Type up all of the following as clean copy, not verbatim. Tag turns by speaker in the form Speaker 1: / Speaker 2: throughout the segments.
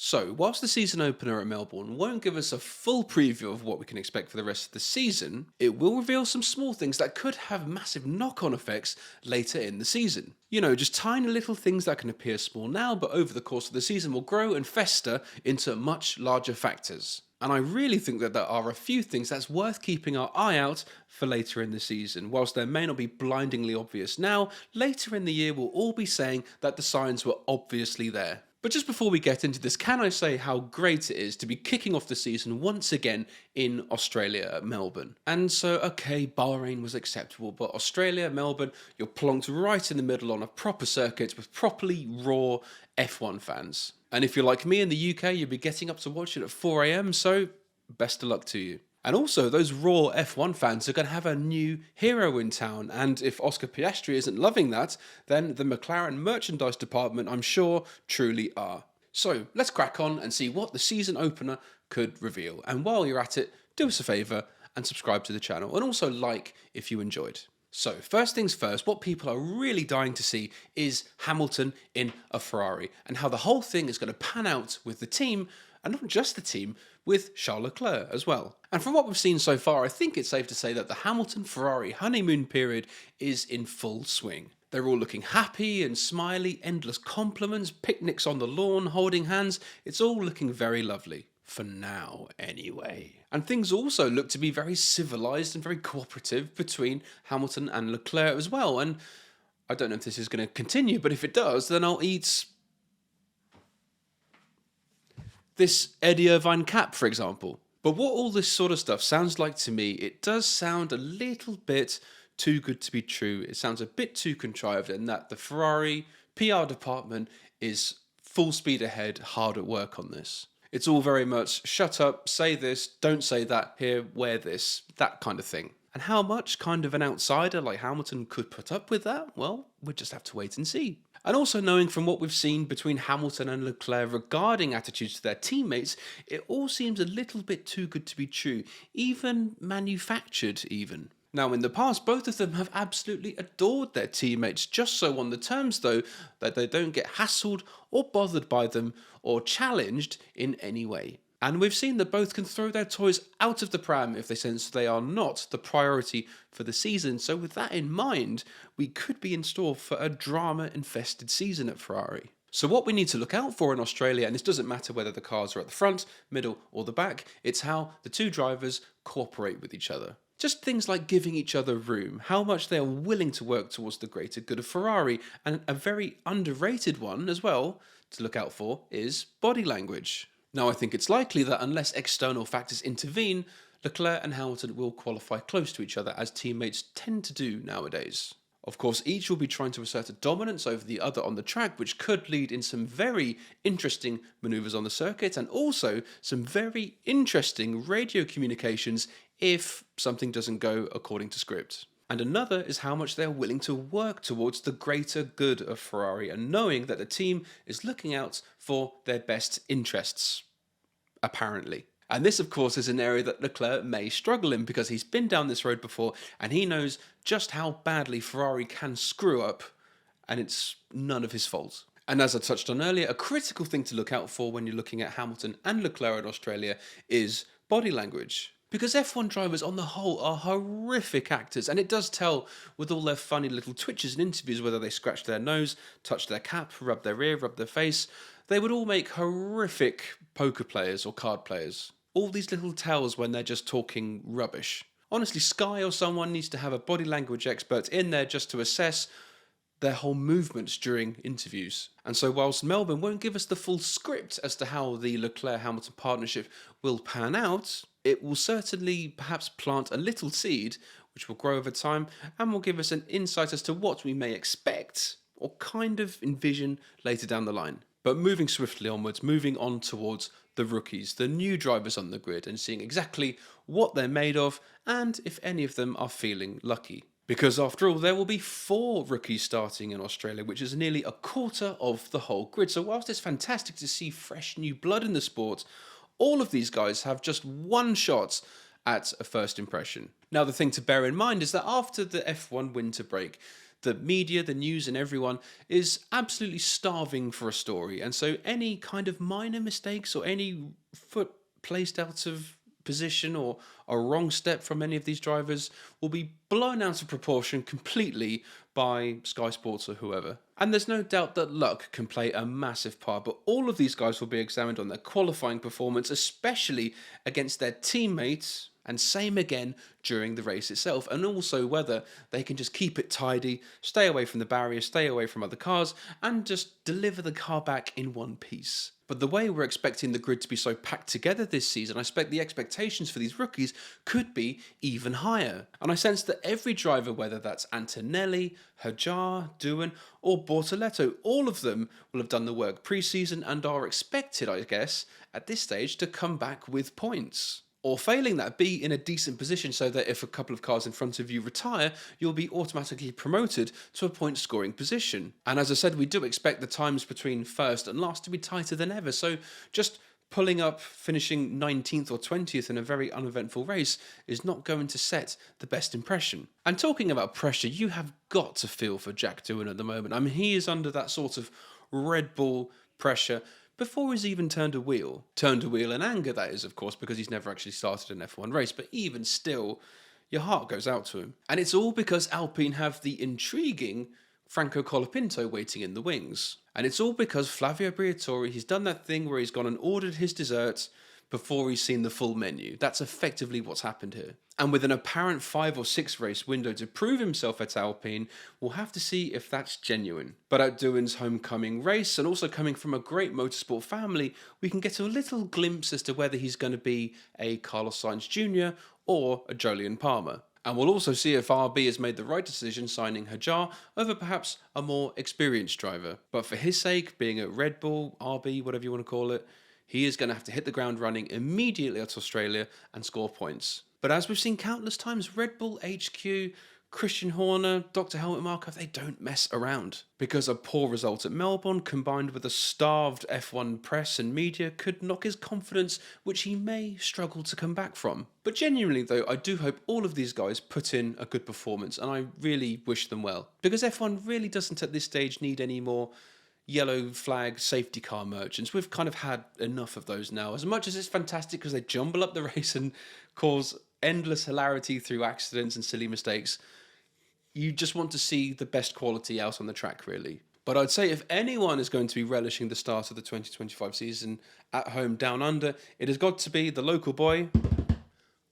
Speaker 1: So, whilst the season opener at Melbourne won't give us a full preview of what we can expect for the rest of the season, it will reveal some small things that could have massive knock on effects later in the season. Just tiny little things that can appear small now, but over the course of the season will grow and fester into much larger factors. And I really think that there are a few things that's worth keeping our eye out for later in the season. Whilst there may not be blindingly obvious now, later in the year we'll all be saying that the signs were obviously there. But just before we get into this, can I say how great it is to be kicking off the season once again in Australia at Melbourne? And so, okay, Bahrain was acceptable, but Australia, Melbourne, you're plonked right in the middle on a proper circuit with properly raw F1 fans. And if you're like me in the UK, you'll be getting up to watch it at 4 a.m, so best of luck to you. And also, those raw F1 fans are going to have a new hero in town, and if Oscar Piastri isn't loving that, then the McLaren merchandise department, I'm sure, truly are. So, let's crack on and see what the season opener could reveal. And while you're at it, do us a favour and subscribe to the channel, and also like if you enjoyed. So, first things first, what people are really dying to see is Hamilton in a Ferrari, and how the whole thing is going to pan out with the team, and not just the team, with Charles Leclerc as well. And from what we've seen so far, I think it's safe to say that the Hamilton-Ferrari honeymoon period is in full swing. They're all looking happy and smiley, endless compliments, picnics on the lawn, holding hands. It's all looking very lovely. For now, anyway. And things also look to be very civilised and very cooperative between Hamilton and Leclerc as well. And I don't know if this is going to continue, but if it does, then I'll eat this Eddie Irvine cap, for example. But what all this sort of stuff sounds like to me, it does sound a little bit too good to be true. It sounds a bit too contrived, and that the Ferrari PR department is full speed ahead, hard at work on this. It's all very much shut up, say this, don't say that, here, wear this, that kind of thing. And how much kind of an outsider like Hamilton could put up with that? Well, we'll just have to wait and see. And also knowing from what we've seen between Hamilton and Leclerc regarding attitudes to their teammates, it all seems a little bit too good to be true, even manufactured even. Now, in the past, both of them have absolutely adored their teammates, just so on the terms, though, that they don't get hassled or bothered by them or challenged in any way. And we've seen that both can throw their toys out of the pram if they sense they are not the priority for the season. So with that in mind, we could be in store for a drama-infested season at Ferrari. So what we need to look out for in Australia, and this doesn't matter whether the cars are at the front, middle or the back, it's how the two drivers cooperate with each other. Just things like giving each other room, how much they are willing to work towards the greater good of Ferrari, and a very underrated one as well to look out for is body language. Now, I think it's likely that unless external factors intervene, Leclerc and Hamilton will qualify close to each other, as teammates tend to do nowadays. Of course, each will be trying to assert a dominance over the other on the track, which could lead in some very interesting manoeuvres on the circuit, and also some very interesting radio communications if something doesn't go according to script. And another is how much they are willing to work towards the greater good of Ferrari, and knowing that the team is looking out for their best interests, apparently. And this, of course, is an area that Leclerc may struggle in, because he's been down this road before and he knows just how badly Ferrari can screw up, and it's none of his fault. And as I touched on earlier, a critical thing to look out for when you're looking at Hamilton and Leclerc in Australia is body language. Because F1 drivers on the whole are horrific actors, and it does tell with all their funny little twitches in interviews, whether they scratch their nose, touch their cap, rub their ear, rub their face. They would all make horrific poker players or card players. All these little tells when they're just talking rubbish. Honestly, Sky or someone needs to have a body language expert in there just to assess their whole movements during interviews. And so whilst Melbourne won't give us the full script as to how the Leclerc-Hamilton partnership will pan out, it will certainly perhaps plant a little seed, which will grow over time, and will give us an insight as to what we may expect or kind of envision later down the line. But moving swiftly onwards, moving on towards the rookies, the new drivers on the grid, and seeing exactly what they're made of and if any of them are feeling lucky. Because after all, there will be 4 rookies starting in Australia, which is nearly a quarter of the whole grid. So whilst it's fantastic to see fresh new blood in the sport, all of these guys have just one shot at a first impression. Now, the thing to bear in mind is that after the F1 winter break, The media, the news, and everyone is absolutely starving for a story. And so any kind of minor mistakes or any foot placed out of position or a wrong step from any of these drivers will be blown out of proportion completely by Sky Sports or whoever. And there's no doubt that luck can play a massive part, but all of these guys will be examined on their qualifying performance, especially against their teammates, and same again during the race itself, and also whether they can just keep it tidy, stay away from the barrier, stay away from other cars, and just deliver the car back in one piece. But the way we're expecting the grid to be so packed together this season, I expect the expectations for these rookies could be even higher. And I sense that every driver, whether that's Antonelli, Hajar, Doohan, or Bortoletto, all of them will have done the work pre-season and are expected, I guess, at this stage to come back with points. Or failing that, be in a decent position so that if a couple of cars in front of you retire, you'll be automatically promoted to a point scoring position. And as I said, we do expect the times between first and last to be tighter than ever, so just pulling up, finishing 19th or 20th in a very uneventful race is not going to set the best impression. And talking about pressure, you have got to feel for Jack Doohan at the moment. I mean, he is under that sort of Red Bull pressure before he's even turned a wheel. Turned a wheel in anger, that is, of course, because he's never actually started an F1 race, but even still, your heart goes out to him. And it's all because Alpine have the intriguing Franco Colapinto waiting in the wings. And it's all because Flavio Briatore, he's done that thing where he's gone and ordered his dessert before he's seen the full menu. That's effectively what's happened here. And with an apparent 5 or 6 race window to prove himself at Alpine, we'll have to see if that's genuine. But at Doohan's homecoming race, and also coming from a great motorsport family, we can get a little glimpse as to whether he's going to be a Carlos Sainz Jr. or a Jolyon Palmer. And we'll also see if RB has made the right decision signing Hajar over perhaps a more experienced driver. But for his sake, being at Red Bull, RB, whatever you want to call it, he is going to have to hit the ground running immediately at Australia and score points. But as we've seen countless times, Red Bull HQ, Christian Horner, Dr. Helmut Marko, they don't mess around. Because a poor result at Melbourne, combined with a starved F1 press and media, could knock his confidence, which he may struggle to come back from. But genuinely though, I do hope all of these guys put in a good performance, and I really wish them well. Because F1 really doesn't at this stage need any more yellow flag safety car merchants. We've kind of had enough of those now. As much as it's fantastic because they jumble up the race and cause endless hilarity through accidents and silly mistakes, you just want to see the best quality out on the track, really. But I'd say if anyone is going to be relishing the start of the 2025 season at home down under, it has got to be the local boy,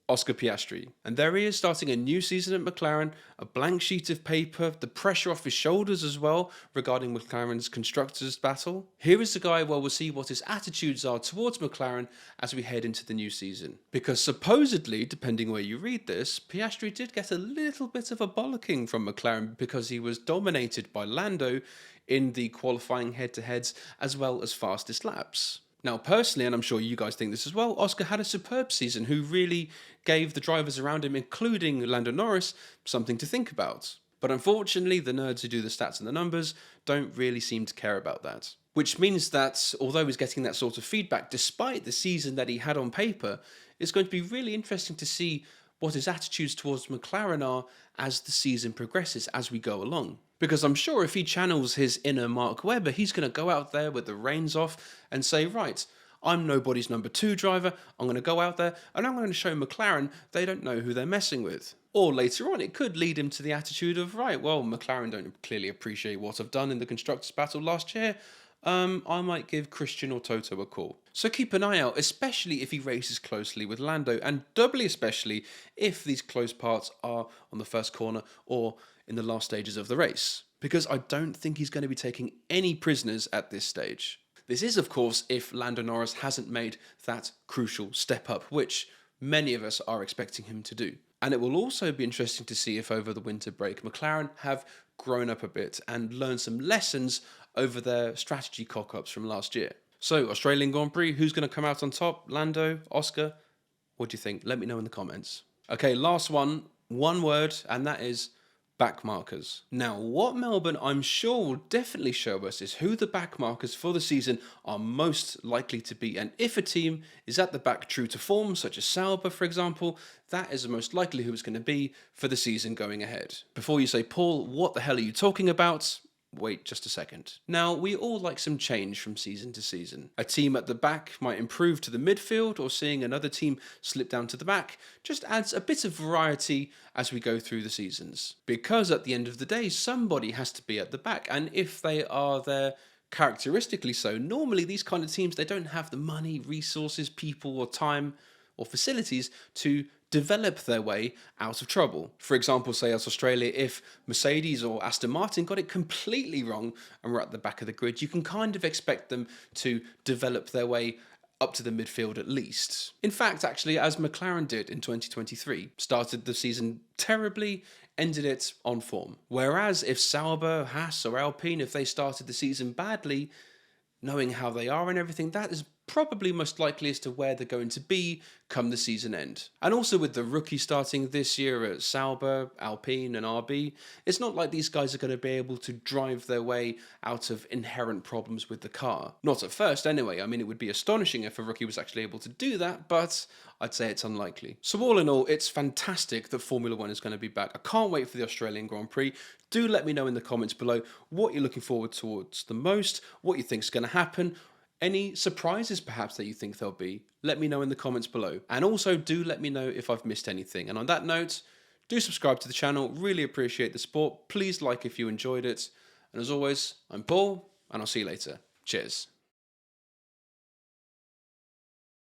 Speaker 1: Oscar Piastri. And there he is, starting a new season at McLaren, a blank sheet of paper, the pressure off his shoulders as well regarding McLaren's constructors battle. Here is the guy where we'll see what his attitudes are towards McLaren as we head into the new season. Because supposedly, depending where you read this, Piastri did get a little bit of a bollocking from McLaren because he was dominated by Lando in the qualifying head-to-heads as well as fastest laps. Now, personally, and I'm sure you guys think this as well, Oscar had a superb season who really gave the drivers around him, including Lando Norris, something to think about. But unfortunately, the nerds who do the stats and the numbers don't really seem to care about that. Which means that, although he's getting that sort of feedback, despite the season that he had on paper, it's going to be really interesting to see what his attitudes towards McLaren are as the season progresses, as we go along. Because I'm sure if he channels his inner Mark Webber, he's going to go out there with the reins off and say, right, I'm nobody's number 2 driver, I'm going to go out there and I'm going to show McLaren they don't know who they're messing with. Or later on, it could lead him to the attitude of, right, well, McLaren don't clearly appreciate what I've done in the Constructors' Battle last year, I might give Christian or Toto a call. So keep an eye out, especially if he races closely with Lando, and doubly especially if these close parts are on the first corner or in the last stages of the race. Because I don't think he's going to be taking any prisoners at this stage. This is, of course, if Lando Norris hasn't made that crucial step up, which many of us are expecting him to do. And it will also be interesting to see if over the winter break, McLaren have grown up a bit and learned some lessons over their strategy cock-ups from last year. So, Australian Grand Prix, who's going to come out on top? Lando? Oscar? What do you think? Let me know in the comments. Okay, last one word, and that is back markers. Now, what Melbourne I'm sure will definitely show us is who the back markers for the season are most likely to be, and if a team is at the back true to form, such as Sauber for example, that is the most likely who it's going to be for the season going ahead. Before you say, Paul, what the hell are you talking about? Wait just a second. Now, we all like some change from season to season. A team at the back might improve to the midfield, or seeing another team slip down to the back just adds a bit of variety as we go through the seasons. Because at the end of the day, somebody has to be at the back, and if they are there characteristically so, normally these kind of teams, they don't have the money, resources, people, or time, or facilities to develop their way out of trouble. For example, say as Australia, if Mercedes or Aston Martin got it completely wrong and were at the back of the grid, you can kind of expect them to develop their way up to the midfield at least. In fact, actually, as McLaren did in 2023, started the season terribly, ended it on form. Whereas if Sauber, Haas or Alpine, if they started the season badly, knowing how they are and everything, that is probably most likely as to where they're going to be come the season end. And also with the rookie starting this year at Sauber, Alpine and RB, it's not like these guys are going to be able to drive their way out of inherent problems with the car. Not at first anyway. I mean, it would be astonishing if a rookie was actually able to do that, but I'd say it's unlikely. So all in all, it's fantastic that Formula One is going to be back. I can't wait for the Australian Grand Prix. Do let me know in the comments below what you're looking forward towards the most, what you think is going to happen, any surprises perhaps that you think there'll be. Let me know in the comments below. And also do let me know if I've missed anything. And on that note, do subscribe to the channel. Really appreciate the support. Please like if you enjoyed it. And as always, I'm Paul, and I'll see you later. Cheers.